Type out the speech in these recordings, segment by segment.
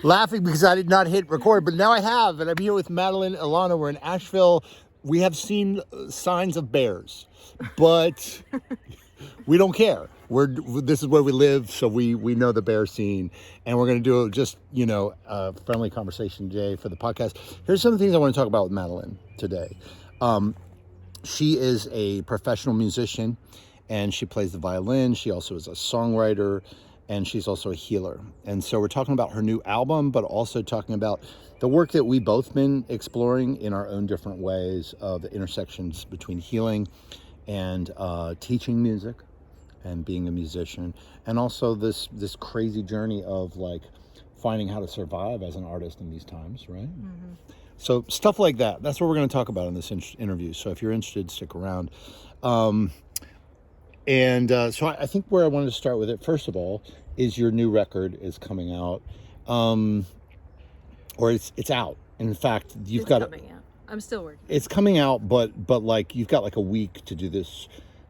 laughing because I did not hit record, but now I have, and I'm here with Madelyn Ilana. We're in Asheville. We have seen signs of bears, but we don't care. This is where we live, so we know the bear scene, and we're going to do just a friendly conversation today for the podcast. Here's some of the things I want to talk about with Madelyn today. She is a professional musician, and she plays the violin. She also is a songwriter, and she's also a healer. And so we're talking about her new album, but also talking about the work that we've both been exploring in our own different ways of the intersections between healing and teaching music and being a musician, and also this crazy journey of like finding how to survive as an artist in these times, right? Mm-hmm. So stuff like that. That's what we're going to talk about in this interview. So if you're interested, stick around. So I think where I wanted to start with it, first of all, is your new record is coming out, or it's out. In fact, you've got it coming out. I'm still working. It's coming out, but like you've got like a week to do this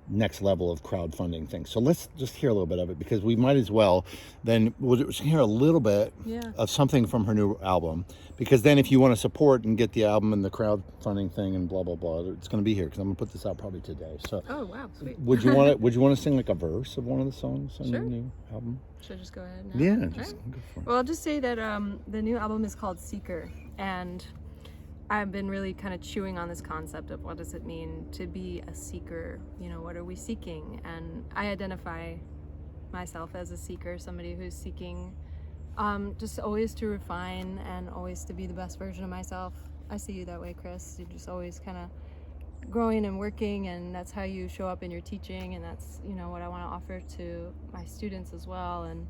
next level of crowdfunding thing. So let's just hear a little bit of it, because we might as well then we'll just hear a little bit of something from her new album, because then if you want to support and get the album and the crowdfunding thing and blah blah blah, it's going to be here, because I'm going to put this out probably today. So oh wow, sweet. would you want to sing like a verse of one of the songs on your new album? Should I just go ahead now? Yeah, just go for it. Well, I'll just say that the new album is called Seeker, and I've been really kind of chewing on this concept of what does it mean to be a seeker? What are we seeking? And I identify myself as a seeker, somebody who's seeking just always to refine and always to be the best version of myself. I see you that way, Chris. You're just always kind of growing and working, and that's how you show up in your teaching, and that's what I want to offer to my students as well. And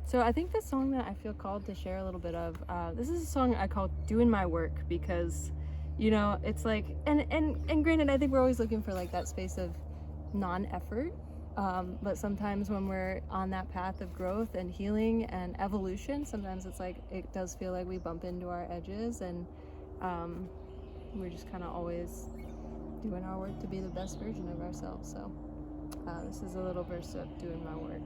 so I think the song that I feel called to share a little bit of, this is a song I call Doing My Work, because, it's like, and granted, I think we're always looking for like that space of non-effort, but sometimes when we're on that path of growth and healing and evolution, sometimes it's like, it does feel like we bump into our edges, and we're just kind of always doing our work to be the best version of ourselves. So this is a little verse of Doing My Work.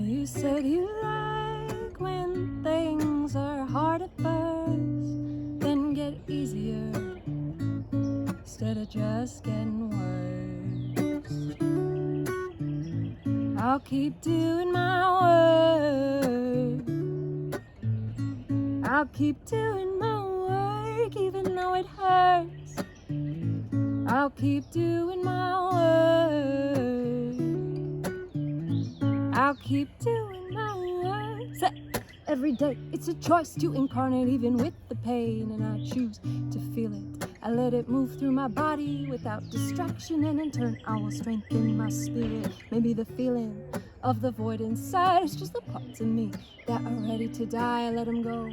You said you like when things are hard at first, then get easier instead of just getting worse. I'll keep doing my work. I'll keep doing my work even though it hurts. I'll keep doing my work. I'll keep doing my work. Every day it's a choice to incarnate even with the pain, and I choose to feel it. I let it move through my body without distraction, and in turn I will strengthen my spirit. Maybe the feeling of the void inside is just the parts of me that are ready to die. Let them go,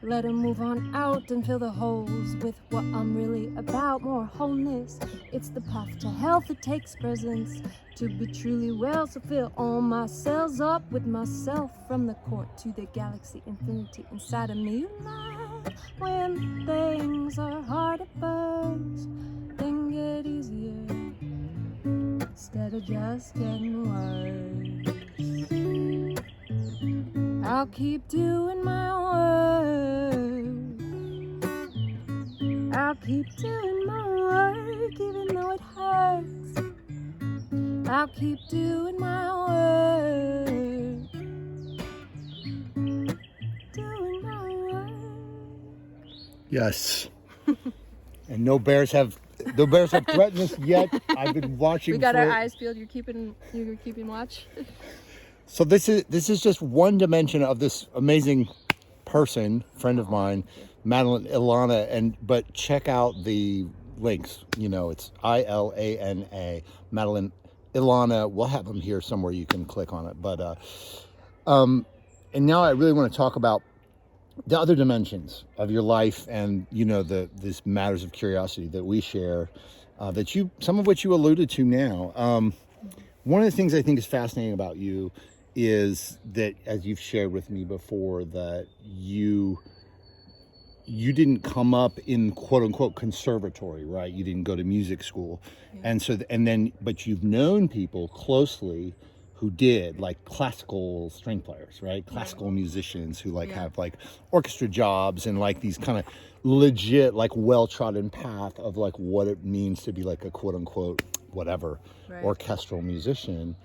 let them move on out and fill the holes with what I'm really about. More wholeness, it's the path to health. It takes presence to be truly well, so fill all my cells up with myself, from the core to the galaxy, infinity inside of me. You like when things are hard at first, then get easier instead of just getting worse. I'll keep doing my work. I'll keep doing my work even though it hurts. I'll keep doing my work. Doing my work. Yes. And no bears have threatened us yet. I've been watching. We got our eyes peeled. You're keeping watch. So this is just one dimension of this amazing person, friend of mine, Madelyn Ilana, but check out the links. It's ILANA, Madelyn Ilana. We'll have them here somewhere. You can click on it. But and now I really want to talk about the other dimensions of your life, and these matters of curiosity that we share, that some of which you alluded to now. One of the things I think is fascinating about you is that, as you've shared with me before, that you didn't come up in quote unquote conservatory, right? You didn't go to music school. And so, but you've known people closely who did, like classical string players, right? Classical musicians who have like orchestra jobs and like these kind of legit, like well-trodden path of like what it means to be like a quote unquote, whatever, orchestral musician.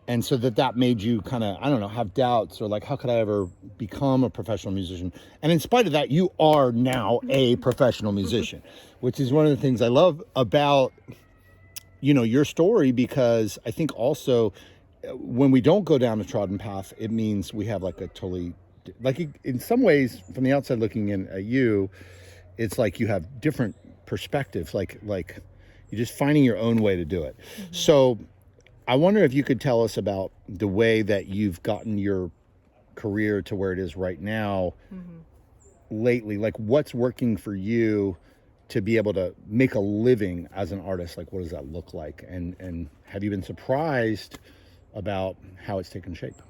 And so that made you kind of, I don't know, have doubts or like, how could I ever become a professional musician? And in spite of that, you are now a professional musician, which is one of the things I love about, your story, because I think also when we don't go down a trodden path, it means we have like a totally, like in some ways from the outside looking in at you, it's like you have different perspectives, like you're just finding your own way to do it. Mm-hmm. So I wonder if you could tell us about the way that you've gotten your career to where it is right now lately, like what's working for you to be able to make a living as an artist. Like, what does that look like? And have you been surprised about how it's taken shape?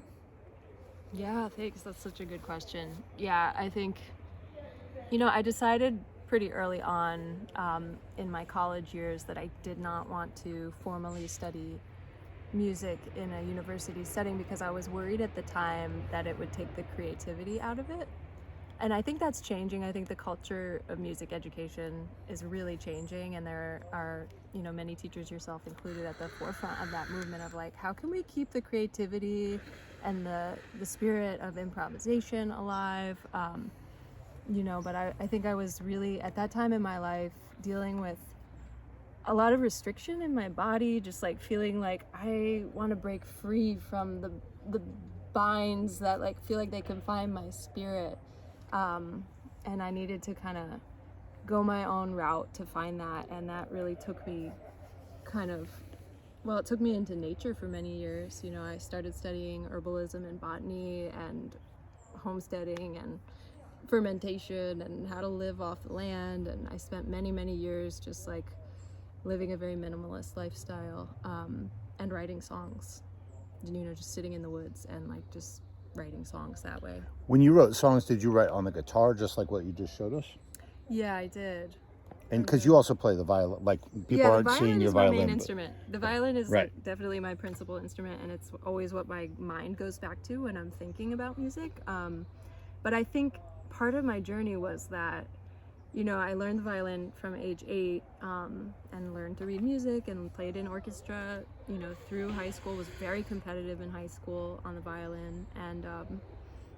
Yeah, thanks. That's such a good question. Yeah, I think, I decided pretty early on in my college years that I did not want to formally study music in a university setting because I was worried at the time that it would take the creativity out of it. And I think that's changing. I think the culture of music education is really changing, and there are, many teachers, yourself included, at the forefront of that movement of like, how can we keep the creativity and the spirit of improvisation alive? But I think I was really, at that time in my life, dealing with a lot of restriction in my body, just like feeling like I want to break free from the binds that like feel like they confine my spirit. And I needed to kind of go my own route to find that. And that really took me it took me into nature for many years. I started studying herbalism and botany and homesteading and fermentation and how to live off the land. And I spent many, many years just like living a very minimalist lifestyle, and writing songs, just sitting in the woods and like just writing songs that way. When you wrote songs, did you write on the guitar just like what you just showed us? Yeah, I did. And because you also play the violin, like people aren't seeing your violin. The violin is my main instrument. The violin is like definitely my principal instrument, and it's always what my mind goes back to when I'm thinking about music. But I think part of my journey was that I learned the violin from age 8, and learned to read music and played in orchestra, through high school, was very competitive in high school on the violin. And,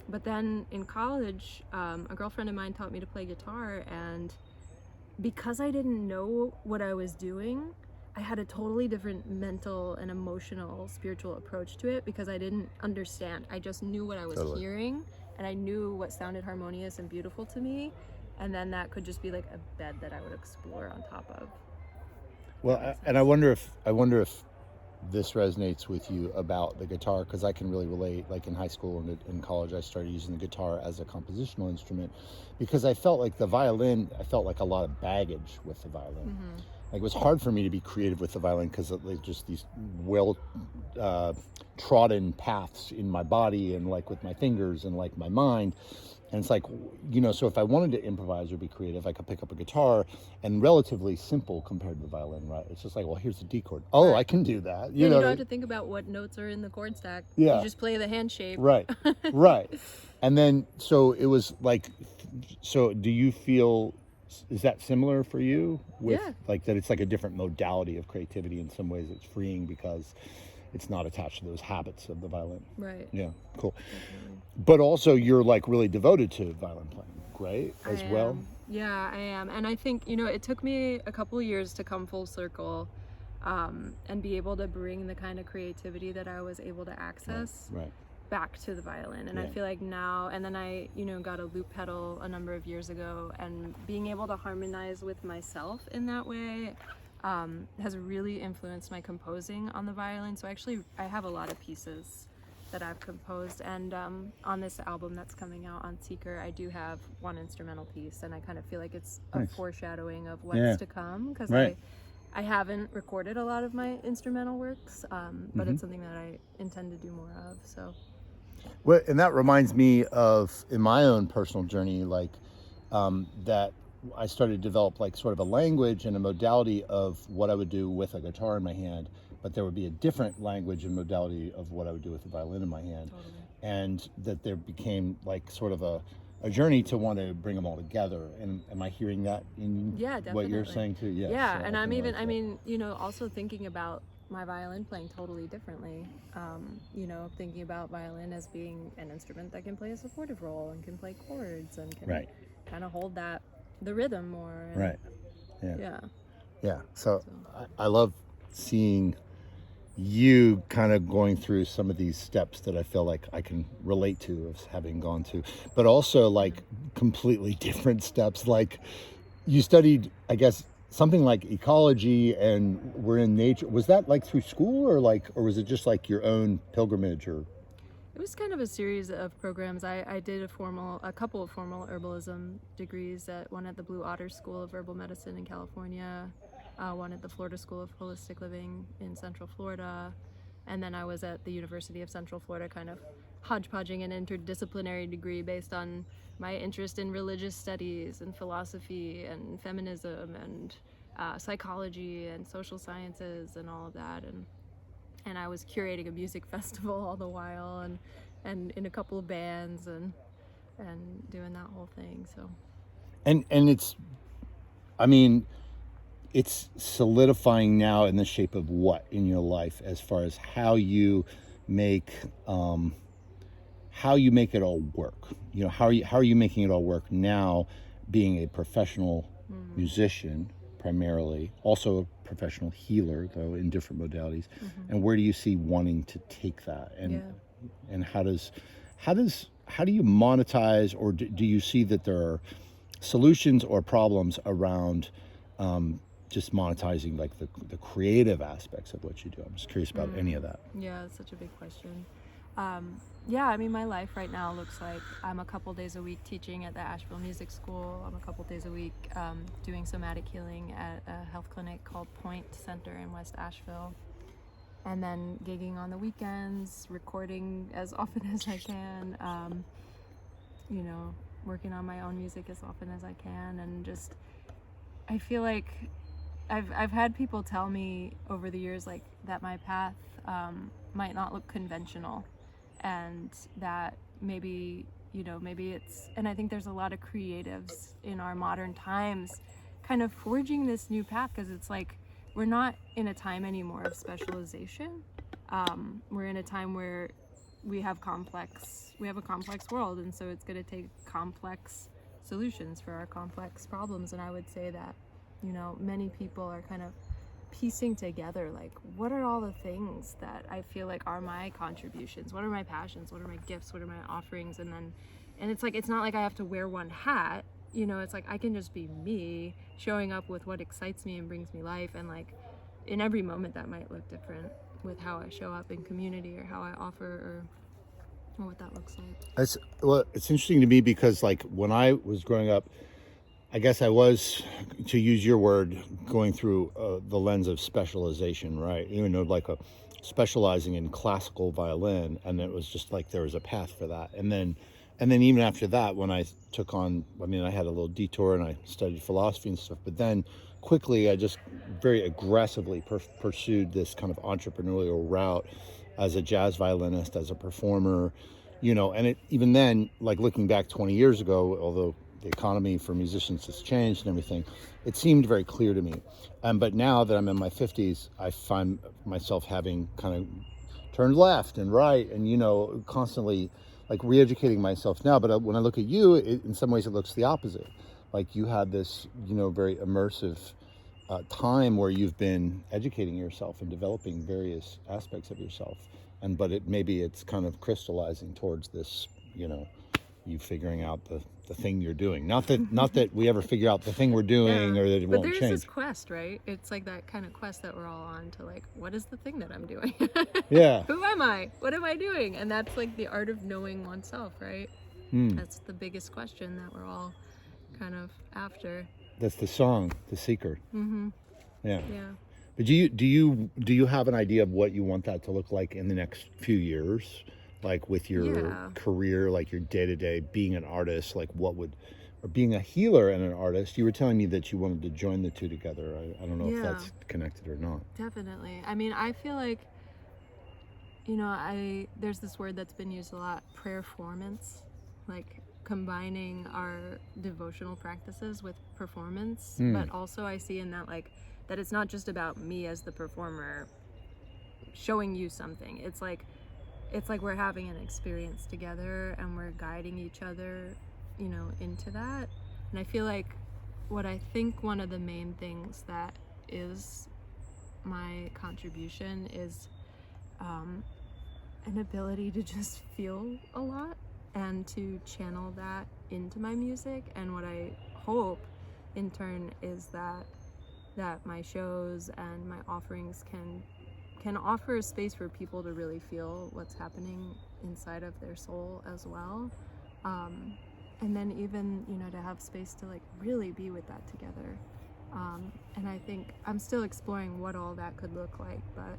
but then in college, a girlfriend of mine taught me to play guitar, and because I didn't know what I was doing, I had a totally different mental and emotional, spiritual approach to it because I didn't understand. I just knew what I was hearing, and I knew what sounded harmonious and beautiful to me. And then that could just be like a bed that I would explore on top of. Well, and I wonder if this resonates with you about the guitar, because I can really relate. Like in high school and in college, I started using the guitar as a compositional instrument because I felt like the violin, I felt like a lot of baggage with the violin. Mm-hmm. Like it was hard for me to be creative with the violin because of like just these well trodden paths in my body and like with my fingers and like my mind. And it's like, so if I wanted to improvise or be creative, I could pick up a guitar, and relatively simple compared to the violin, right? It's just like, well, here's the D chord. Oh, I can do that. You don't have to think about what notes are in the chord stack. Yeah. You just play the hand shape. Right, right. And then, so it was like, so do you feel, is that similar for you? With like that it's like a different modality of creativity in some ways it's freeing because it's not attached to those habits of the violin. Right. Yeah, cool. Definitely. But also you're like really devoted to violin playing, right? As well? Yeah, I am. And I think, it took me a couple of years to come full circle, and be able to bring the kind of creativity that I was able to access back to the violin. And I feel like now, and then I, got a loop pedal a number of years ago, and being able to harmonize with myself in that way has really influenced my composing on the violin. So actually I have a lot of pieces that I've composed. And on this album that's coming out on Seeker, I do have one instrumental piece, and I kind of feel like it's a foreshadowing of what's to come, because I haven't recorded a lot of my instrumental works, but it's something that I intend to do more of. So. Well, and that reminds me of, in my own personal journey, like that I started to develop like sort of a language and a modality of what I would do with a guitar in my hand, but there would be a different language and modality of what I would do with a violin in my hand. Totally. And that there became like sort of a journey to want to bring them all together. And am I hearing that in what you're saying too? Yes. Yeah, so and I mean, you know, also thinking about my violin playing totally differently. You know, thinking about violin as being an instrument that can play a supportive role and can play chords and can kind of hold the rhythm more. And, Yeah. So I love seeing you kind of going through some of these steps that I feel like I can relate to of having gone to, but also like completely different steps. Like you studied, I guess, something like ecology and we're in nature. Was that like through school or was it just like your own pilgrimage or? It was kind of a series of programs. I did a couple of formal herbalism degrees, one at the Blue Otter School of Herbal Medicine in California, one at the Florida School of Holistic Living in Central Florida, and then I was at the University of Central Florida kind of hodgepodging an interdisciplinary degree based on my interest in religious studies and philosophy and feminism and psychology and social sciences and all of that, and I was curating a music festival all the while and in a couple of bands and doing that whole thing. So and it's, I mean, it's solidifying now in the shape of what in your life as far as how you make it all work. You know, how are you making it all work now, being a professional musician primarily, also a professional healer though in different modalities, and where do you see wanting to take that, and how do you monetize, or do you see that there are solutions or problems around just monetizing like the creative aspects of what you do? I'm just curious about any of that. Yeah, it's such a big question. Yeah, I mean, my life right now looks like I'm a couple days a week teaching at the Asheville Music School. I'm a couple days a week doing somatic healing at a health clinic called Point Center in West Asheville. And then gigging on the weekends, recording as often as I can, you know, working on my own music as often as I can. And just, I feel like I've had people tell me over the years like that my path might not look conventional, and that maybe it's, and I think there's a lot of creatives in our modern times kind of forging this new path, because it's like we're not in a time anymore of specialization. We're in a time where we have a complex world, and so it's going to take complex solutions for our complex problems. And I would say that, you know, many people are kind of piecing together like, what are all the things that I feel like are my contributions, what are my passions, what are my gifts, what are my offerings, and it's like, it's not like I have to wear one hat, you know, it's like I can just be me, showing up with what excites me and brings me life, and like in every moment that might look different with how I show up in community or how I offer or what that looks like. It's interesting to me because like when I was growing up, I guess I was, to use your word, going through the lens of specialization, right? You know, like specializing in classical violin, and it was just like there was a path for that. And then even after that, when I took on, I mean, I had a little detour and I studied philosophy and stuff, but then quickly I just very aggressively pursued this kind of entrepreneurial route as a jazz violinist, as a performer, you know, and even then, like looking back 20 years ago, although the economy for musicians has changed and everything, it seemed very clear to me. But now that I'm in my 50s, I find myself having kind of turned left and right and, you know, constantly like re-educating myself now. But when I look at you, in some ways it looks the opposite. Like you had this, you know, very immersive time where you've been educating yourself and developing various aspects of yourself. But maybe it's kind of crystallizing towards this, you know, you figuring out the thing you're doing. Not that we ever figure out the thing we're doing or that it but won't there's change. this quest, right? It's like that kind of quest that we're all on to like, what is the thing that I'm doing? Yeah. Who am I? What am I doing? And that's like the art of knowing oneself, right? That's the biggest question that we're all kind of after. That's the song, The Seeker. Yeah. Yeah. But do you have an idea of what you want that to look like in the next few years? Like with your career, like your day-to-day being an artist, like what would, or being a healer and an artist? You were telling me that you wanted to join the two together. I don't know if that's connected or not. Definitely. I mean, I feel like, you know, there's this word that's been used a lot, prayerformance, like combining our devotional practices with performance. But also I see in that like, that it's not just about me as the performer showing you something. It's like we're having an experience together and we're guiding each other, you know, into that. And I feel like what I think one of the main things that is my contribution is an ability to just feel a lot and to channel that into my music. And what I hope in turn is that my shows and my offerings can offer a space for people to really feel what's happening inside of their soul as well. And then even, you know, to have space to like really be with that together. And I think I'm still exploring what all that could look like, but,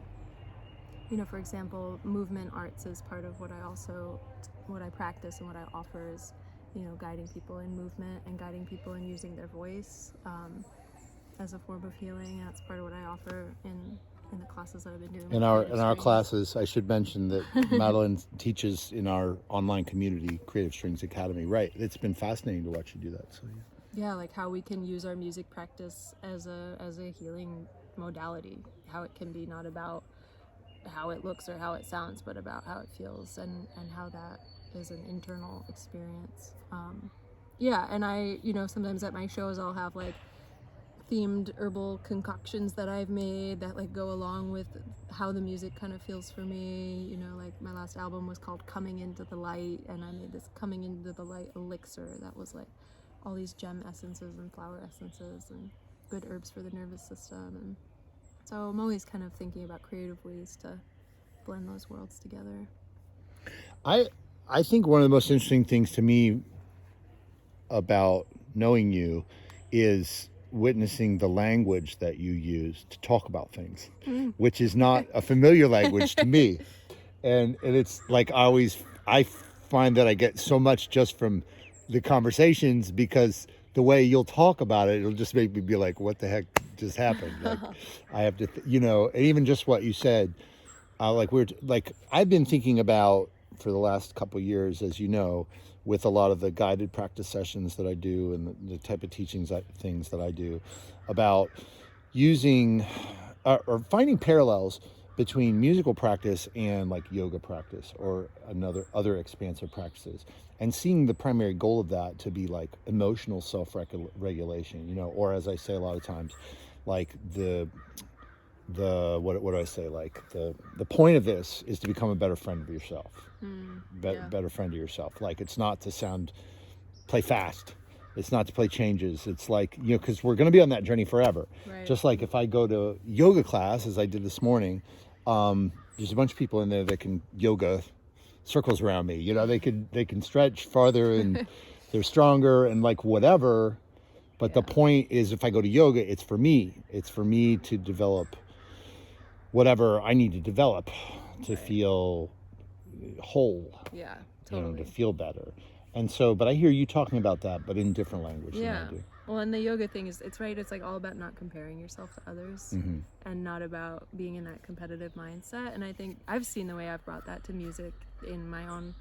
you know, for example, movement arts is part of what I practice and what I offer is, you know, guiding people in movement and guiding people in using their voice as a form of healing. And that's part of what I offer in the classes that I've been doing. In our classes, I should mention that Madelyn teaches in our online community, Creative Strings Academy. Right. It's been fascinating to watch you do that. So yeah, like how we can use our music practice as a healing modality. How it can be not about how it looks or how it sounds, but about how it feels and how that is an internal experience. Yeah, and I, you know, sometimes at my shows I'll have like themed herbal concoctions that I've made that like go along with how the music kind of feels for me. You know, like my last album was called Coming Into the Light, and I made this Coming Into the Light elixir that was like all these gem essences and flower essences and good herbs for the nervous system. And so I'm always kind of thinking about creative ways to blend those worlds together. I think one of the most interesting things to me about knowing you is witnessing the language that you use to talk about things, which is not a familiar language to me. And it's like I find that I get so much just from the conversations, because the way you'll talk about it, it'll just make me be like, what the heck just happened? Like, I have to, you know, and even just what you said, I've been thinking about for the last couple of years, as you know, with a lot of the guided practice sessions that I do and the type of things that I do, about using or finding parallels between musical practice and like yoga practice or other expansive practices, and seeing the primary goal of that to be like emotional self-regulation, you know, or as I say a lot of times, like the what do I say, like the point of this is to become a better friend of yourself. Better friend of yourself. Like, it's not to play fast. It's not to play changes. It's like, you know, because we're going to be on that journey forever. Right. Just like if I go to yoga class, as I did this morning, there's a bunch of people in there that can yoga circles around me. You know, they can stretch farther and they're stronger and like whatever. But the point is, if I go to yoga, it's for me. It's for me to develop whatever I need to develop to feel whole. Yeah, totally. You know, to feel better. And so, but I hear you talking about that, but in different language than I do. Well, and the yoga thing it's right. It's like all about not comparing yourself to others and not about being in that competitive mindset. And I think I've seen the way I've brought that to music in my own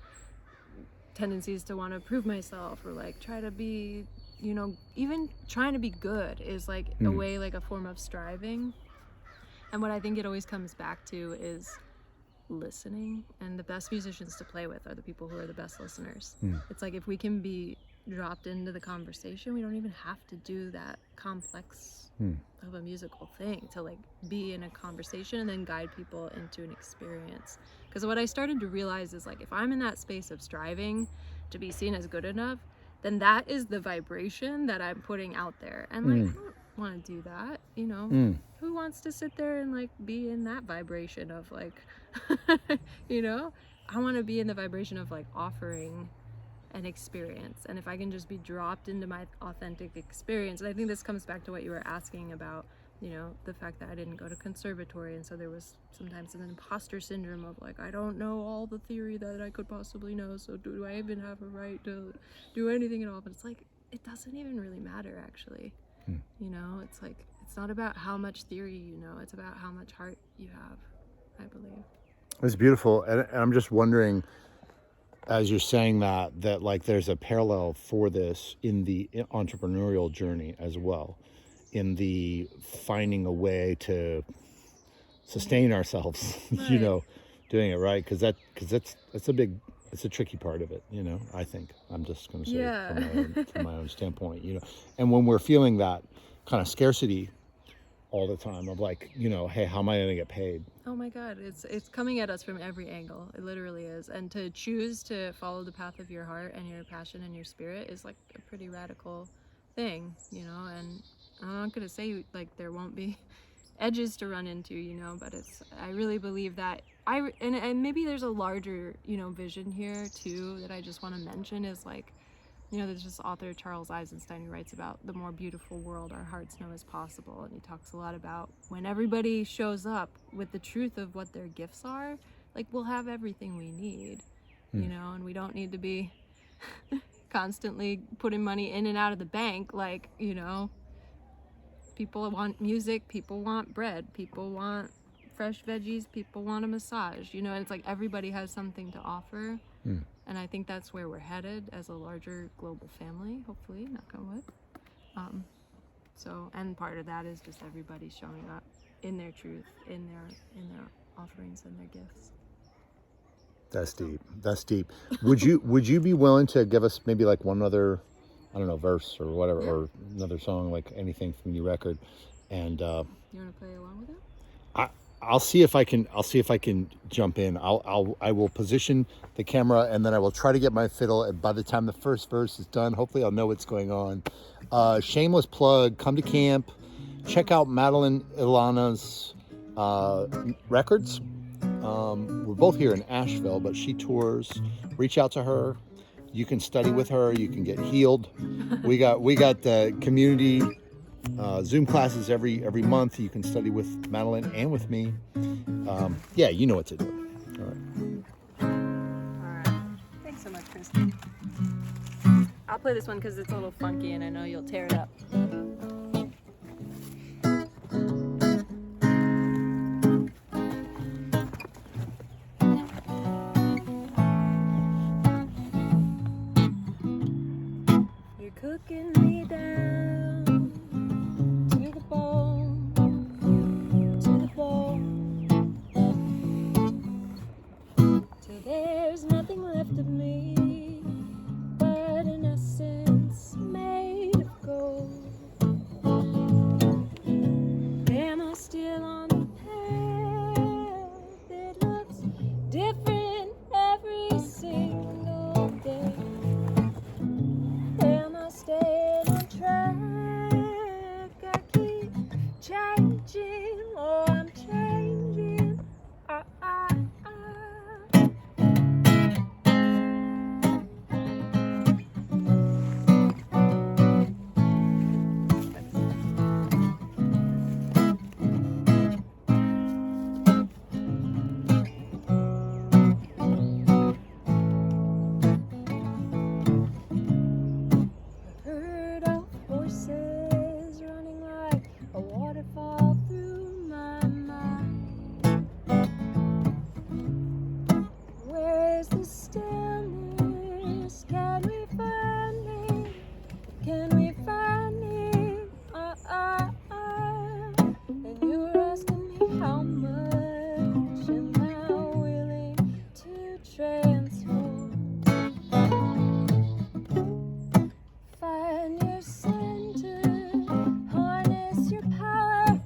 tendencies to want to prove myself or like try to be, you know, even trying to be good is like a way, like a form of striving. And what I think it always comes back to is listening, and the best musicians to play with are the people who are the best listeners. It's like if we can be dropped into the conversation, we don't even have to do that complex of a musical thing to like be in a conversation and then guide people into an experience. Because what I started to realize is like if I'm in that space of striving to be seen as good enough, then that is the vibration that I'm putting out there. And like, I don't want to do that, you know. Who wants to sit there and like be in that vibration of like, you know, I want to be in the vibration of like offering an experience. And if I can just be dropped into my authentic experience, and I think this comes back to what you were asking about, you know, the fact that I didn't go to conservatory, and so there was sometimes an imposter syndrome of like, I don't know all the theory that I could possibly know, so do I even have a right to do anything at all? But it's like, it doesn't even really matter, actually. You know, it's like, it's not about how much theory you know, it's about how much heart you have, I believe. It's beautiful. And I'm just wondering, as you're saying that like there's a parallel for this in the entrepreneurial journey as well, in the finding a way to sustain ourselves, Right. you know, doing it right, because it's a tricky part of it, you know. I think I'm just going to say Yeah. from my own standpoint, you know. And when we're feeling that kind of scarcity all the time of like, you know, hey, how am I going to get paid? Oh my God, it's coming at us from every angle. It literally is. And to choose to follow the path of your heart and your passion and your spirit is like a pretty radical thing, you know. And I'm not gonna say like there won't be edges to run into, you know, but I really believe that and maybe there's a larger, you know, vision here too that I just want to mention is like, you know, there's this author, Charles Eisenstein, who writes about the more beautiful world our hearts know is possible. And he talks a lot about when everybody shows up with the truth of what their gifts are, like we'll have everything we need, you know, and we don't need to be constantly putting money in and out of the bank. Like, you know, people want music, people want bread, people want fresh veggies, people want a massage, you know, and it's like everybody has something to offer. And I think that's where we're headed as a larger global family, hopefully, knock on wood. So, and part of that is just everybody showing up in their truth, in their offerings and their gifts. That's deep. That's deep. Would you be willing to give us maybe like one other, I don't know, verse or whatever, or another song, like anything from your record? And you want to play along with it? I'll see if I can jump in. I will position the camera, and then I will try to get my fiddle. And by the time the first verse is done, hopefully I'll know what's going on. Shameless plug: come to camp, check out Madelyn Ilana's records. We're both here in Asheville, but she tours. Reach out to her. You can study with her. You can get healed. We got community Zoom classes every month. You can study with Madelyn and with me. Yeah, you know what to do. All right. All right. Thanks so much, Chris. I'll play this one because it's a little funky and I know you'll tear it up. You're cooking me down to the bone, till there's nothing left of me but an essence made of gold. Am I still on the path? It looks different every single day. Am I staying on track? I keep changing, oh, I'm changing. Heard of voices running like a waterfall through my mind. Where is the stillness? Can we find me? Can we find me? And you're asking me how much am I willing to transform? Find your center, harness your power,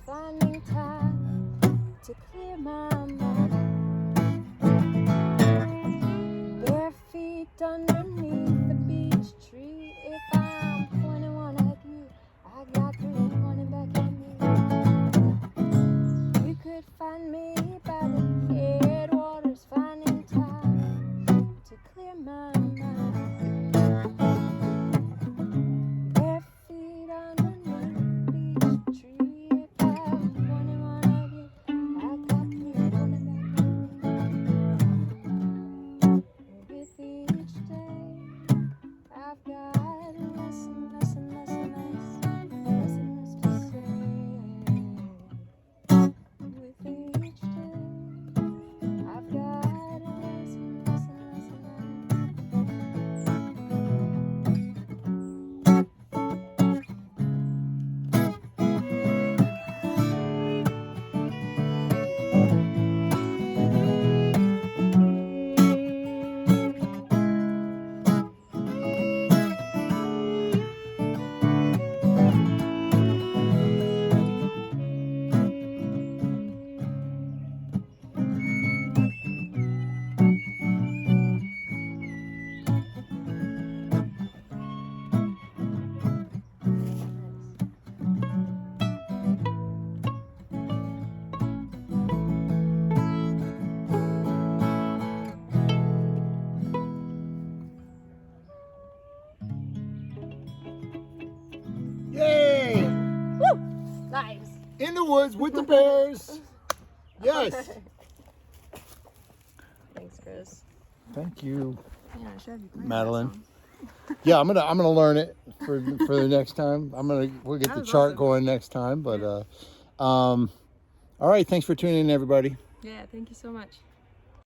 finding time to clear my mind. Bare feet underneath the beech tree. If I'm pointing one at you, I got three pointing back at me. You could find me by the headwaters, finding time to clear my mind. Bare feet underneath the beech tree. If I'm pointing one at you, I got three pointing back at me. With each day, I've got less and less and less and less to say. With each day, I've got less and less and less and Yay! nice. In the woods with the bears. Yes. Thanks, Chris. Thank you, Yeah, I should have you playing Madeline. that song. Yeah, I'm gonna learn it for the next time. We'll get That the was chart awesome. going next time. But all right, thanks for tuning in, everybody. Yeah, thank you so much.